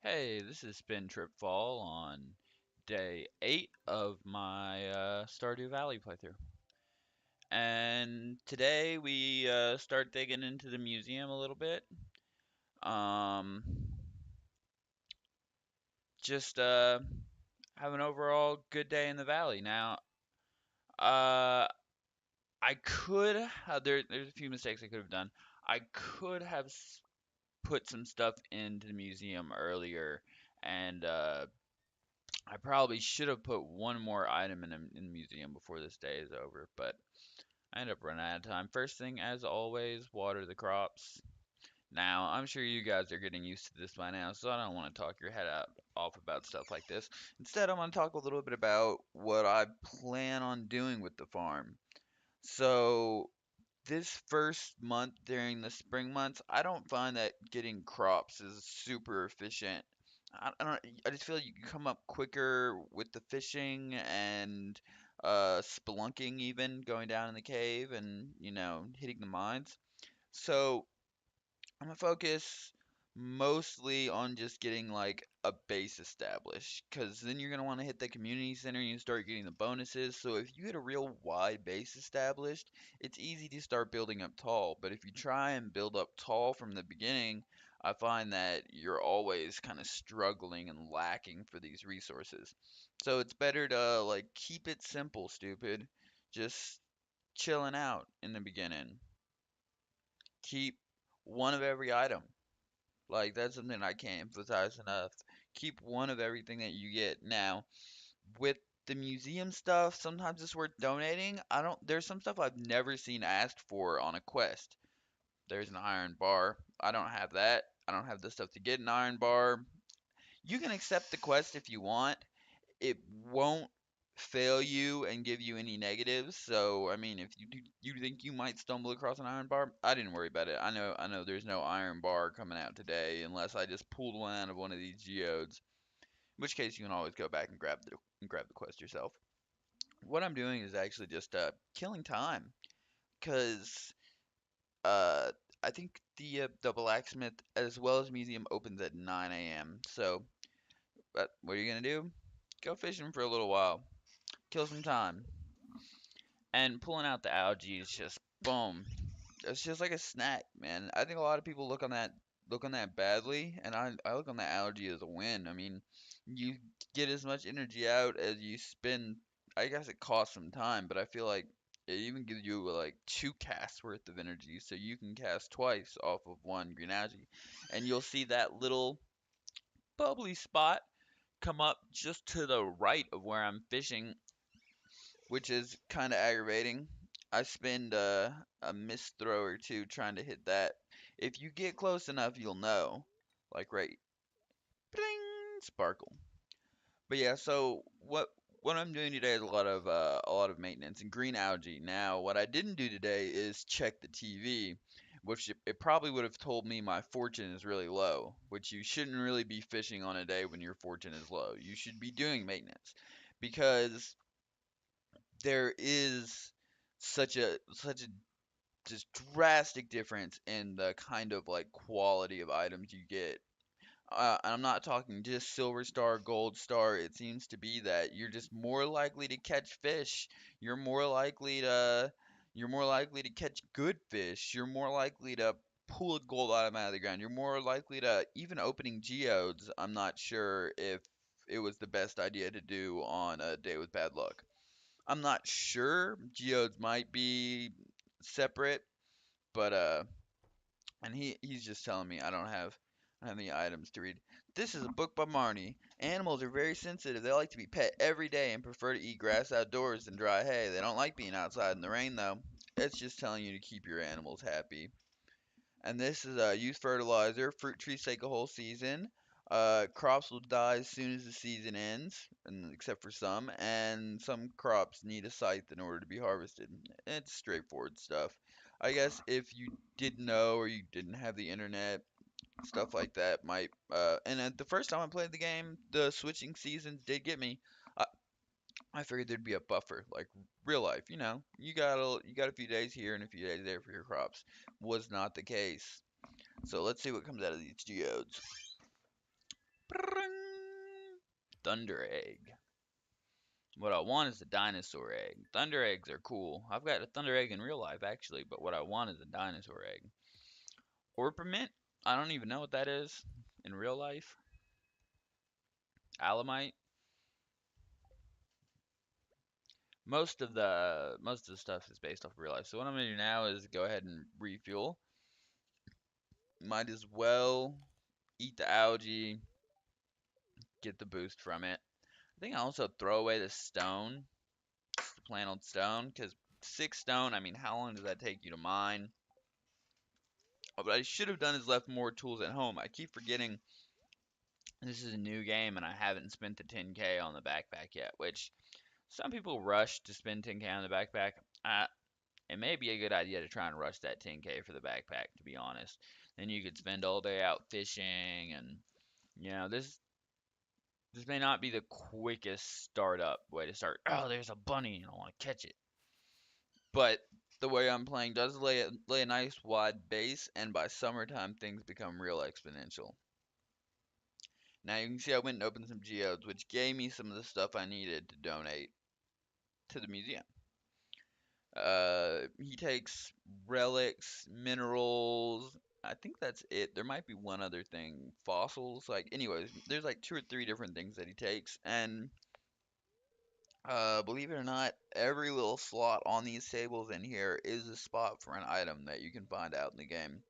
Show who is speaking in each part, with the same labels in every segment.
Speaker 1: Hey, this is Spin Trip Fall on day 8 of my Stardew Valley playthrough. And today we start digging into the museum a little bit. Um, just have an overall good day in the valley. Now, uh, I could there's a few mistakes I could have done. I could have put some stuff into the museum earlier and I probably should have put one more item in the museum before this day is over, but I ended up running out of time. First thing, as always, water the crops. Now, I'm sure you guys are getting used to this by now, so I don't want to talk your head out off about stuff like this. Instead, I want to talk a little bit about what I plan on doing with the farm. So, this first month during the spring months, I don't find that getting crops is super efficient. I don't. I just feel like you can come up quicker with the fishing and spelunking, even going down in the cave and hitting the mines. So I'm gonna focus mostly on just getting like a base established, because then you're gonna want to hit the community center and you start getting the bonuses. So if you get a real wide base established, it's easy to start building up tall. But if you try and build up tall from the beginning, I find that you're always kind of struggling and lacking for these resources. So it's better to like keep it simple, stupid. Just chilling out in the beginning. Keep one of every item. Like that's something I can't emphasize enough. Keep one of everything that you get. Now, with the museum stuff, sometimes it's worth donating. There's some stuff I've never seen asked for on a quest. There's an iron bar. I don't have that. I don't have the stuff to get an iron bar. You can accept the quest if you want. It won't fail you and give you any negatives. So, I mean, if you think you might stumble across an iron bar, I didn't worry about it. I know there's no iron bar coming out today unless I just pulled one out of one of these geodes. In which case, you can always go back and grab the quest yourself. What I'm doing is actually just killing time, cause uh I think the blacksmith as well as museum opens at 9 a.m. So, but what are you gonna do? Go fishing for a little while, kill some time. And pulling out the algae is just boom. It's just like a snack, man. I think a lot of people look on that badly, and I look on that algae as a win. I mean, you get as much energy out as you spend. I guess it costs some time, but I feel like it even gives you like two casts worth of energy, so you can cast twice off of one green algae, and you'll see that little bubbly spot come up just to the right of where I'm fishing, which is kind of aggravating. I spend a missed throw or two trying to hit that. If you get close enough, you'll know. Like right, bling, sparkle. But yeah, so what I'm doing today is a lot of maintenance and green algae. Now, what I didn't do today is check the TV, which it probably would have told me my fortune is really low, which you shouldn't really be fishing on a day when your fortune is low. You should be doing maintenance because there is such a just drastic difference in the kind of like quality of items you get. And I'm not talking just silver star, gold star. It seems to be that you're just more likely to catch fish. You're more likely to you're more likely to catch good fish. You're more likely to pull a gold item out of the ground. You're more likely to even opening geodes. I'm not sure if it was the best idea to do on a day with bad luck. I'm not sure. Geodes might be separate, but and he's just telling me I don't have any items to read. This is a book by Marnie. Animals are very sensitive. They like to be pet every day and prefer to eat grass outdoors than dry hay. They don't like being outside in the rain though. It's just telling you to keep your animals happy. And this is a youth fertilizer. Fruit trees take a whole season. Crops will die as soon as the season ends, and except for some. And some crops need a scythe in order to be harvested. It's straightforward stuff. I guess if you didn't know or you didn't have the internet, stuff like that might. And the first time I played the game, the switching seasons did get me. I, I figured there'd be a buffer, like real life. You got a few days here and a few days there for your crops. Was not the case. So let's see what comes out of these geodes. thunder egg. What I want is a dinosaur egg. Thunder eggs are cool. I've got a thunder egg in real life, actually, but what I want is a dinosaur egg. Orpiment? I don't even know what that is in real life. Alamite? Most of the stuff is based off of real life. So what I'm gonna do now is go ahead and refuel. Might as well eat the algae, get the boost from it. I think I also throw away the stone, the plain old stone, because 6 stone, I mean, how long does that take you to mine? What I should have done is left more tools at home. I keep forgetting this is a new game and I haven't spent the 10K on the backpack yet, which some people rush to spend 10K on the backpack. It may be a good idea to try and rush that 10K for the backpack, to be honest. Then you could spend all day out fishing and this may not be the quickest startup way to start. Oh, there's a bunny and I want to catch it. But the way I'm playing does lay a nice wide base, and by summertime things become real exponential. Now you can see I went and opened some geodes, which gave me some of the stuff I needed to donate to the museum. He takes relics, minerals. I think that's it. There might be one other thing, fossils. Like, anyways, there's like 2 or 3 different things that he takes, and believe it or not, every little slot on these tables in here is a spot for an item that you can find out in the game.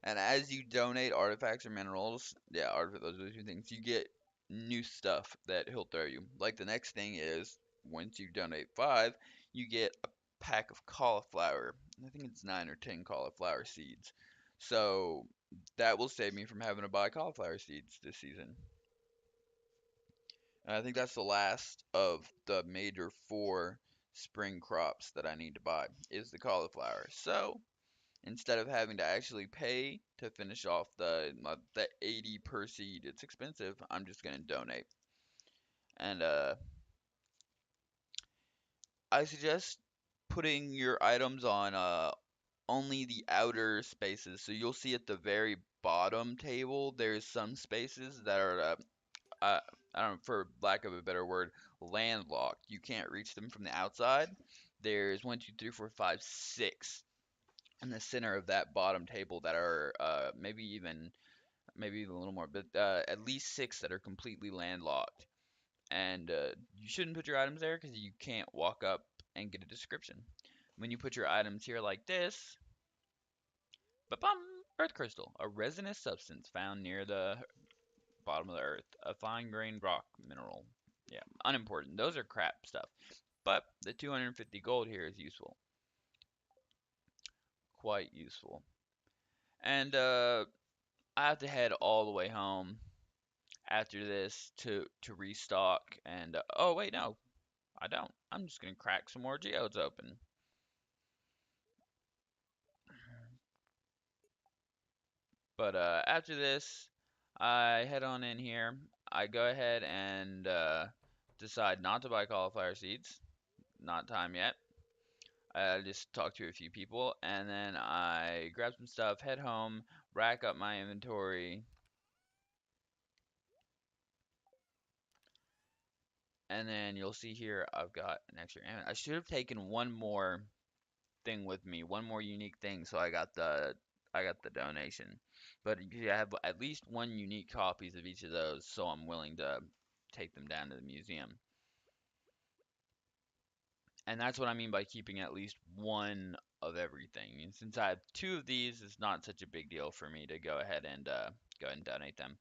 Speaker 1: And as you donate artifacts or minerals, yeah, those are the 2 things, you get new stuff that he'll throw you. Like the next thing is, once you donate 5, you get a pack of cauliflower. I think it's 9 or 10 cauliflower seeds. So that will save me from having to buy cauliflower seeds this season. And I think that's the last of the major 4 spring crops that I need to buy is the cauliflower. So instead of having to actually pay to finish off the 80 per seed, it's expensive. I'm just gonna donate. And I suggest putting your items on only the outer spaces. So you'll see at the very bottom table, there's some spaces that are uh, I don't know, for lack of a better word, landlocked. You can't reach them from the outside. There's 1, 2, 3, 4, 5, 6 in the center of that bottom table that are maybe even a little more, but at least 6 that are completely landlocked. And you shouldn't put your items there because you can't walk up and get a description. When you put your items here like this, ba-bum, earth crystal, a resinous substance found near the bottom of the earth, a fine-grained rock mineral. Yeah, unimportant. Those are crap stuff. But the 250 gold here is useful. Quite useful. And I have to head all the way home after this to restock. And oh wait, no, I don't. I'm just gonna crack some more geodes open. But after this, I head on in here. I go ahead and decide not to buy cauliflower seeds. Not time yet. I just talk to a few people, and then I grab some stuff, head home, rack up my inventory, and then you'll see here I've got an extra ammo. I should have taken one more thing with me, one more unique thing, so I got the donation. But I have at least one unique copies of each of those, so I'm willing to take them down to the museum. And that's what I mean by keeping at least one of everything. And since I have 2 of these, it's not such a big deal for me to go ahead and donate them.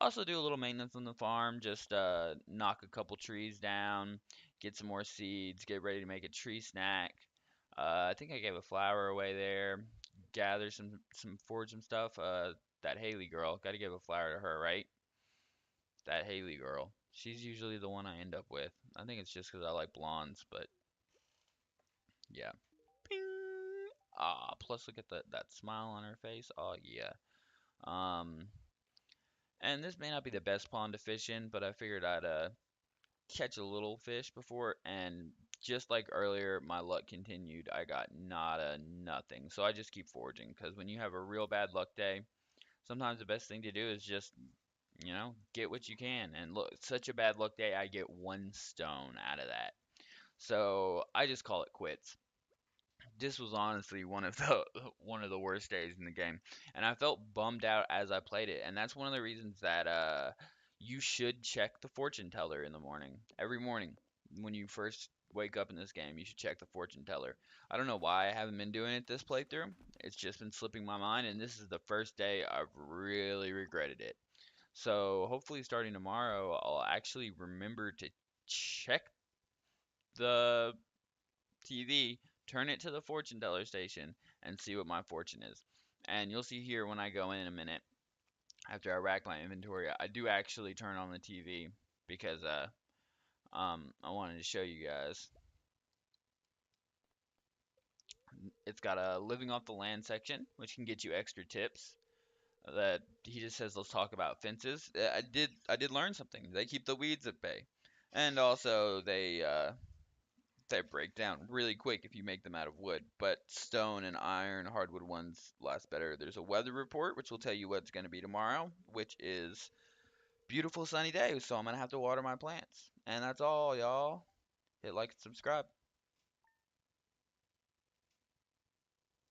Speaker 1: Also do a little maintenance on the farm, just knock a couple trees down, get some more seeds, get ready to make a tree snack. I think I gave a flower away there. Gather forage some stuff. That Haley girl, got to give a flower to her, right? That Haley girl. She's usually the one I end up with. I think it's just because I like blondes, but yeah. Ping. Ah, plus look at that smile on her face. Oh yeah. Um, and this may not be the best pond to fish in, but I figured I'd catch a little fish before, and just like earlier, my luck continued. I got nada, nothing. So I just keep foraging, because when you have a real bad luck day, sometimes the best thing to do is just Get what you can. And look, such a bad luck day, I get 1 stone out of that. So I just call it quits. This was honestly one of the one of the worst days in the game, and I felt bummed out as I played it. And that's one of the reasons that you should check the fortune teller in the morning. Every morning when you first wake up in this game, you should check the fortune teller. I don't know why I haven't been doing it this playthrough. It's just been slipping my mind, and this is the first day I've really regretted it. So hopefully starting tomorrow, I'll actually remember to check the TV, turn it to the fortune teller station, and see what my fortune is. And you'll see here when I go in a minute, after I rack my inventory, I do actually turn on the TV because I wanted to show you guys. It's got a living off the land section, which can get you extra tips. That he just says let's talk about fences. I did learn something. They keep the weeds at bay, and also they break down really quick if you make them out of wood, but stone and iron hardwood ones last better. There's a weather report which will tell you what's going to be tomorrow, which is beautiful sunny day, so I'm going to have to water my plants. And that's all, y'all. Hit like and subscribe.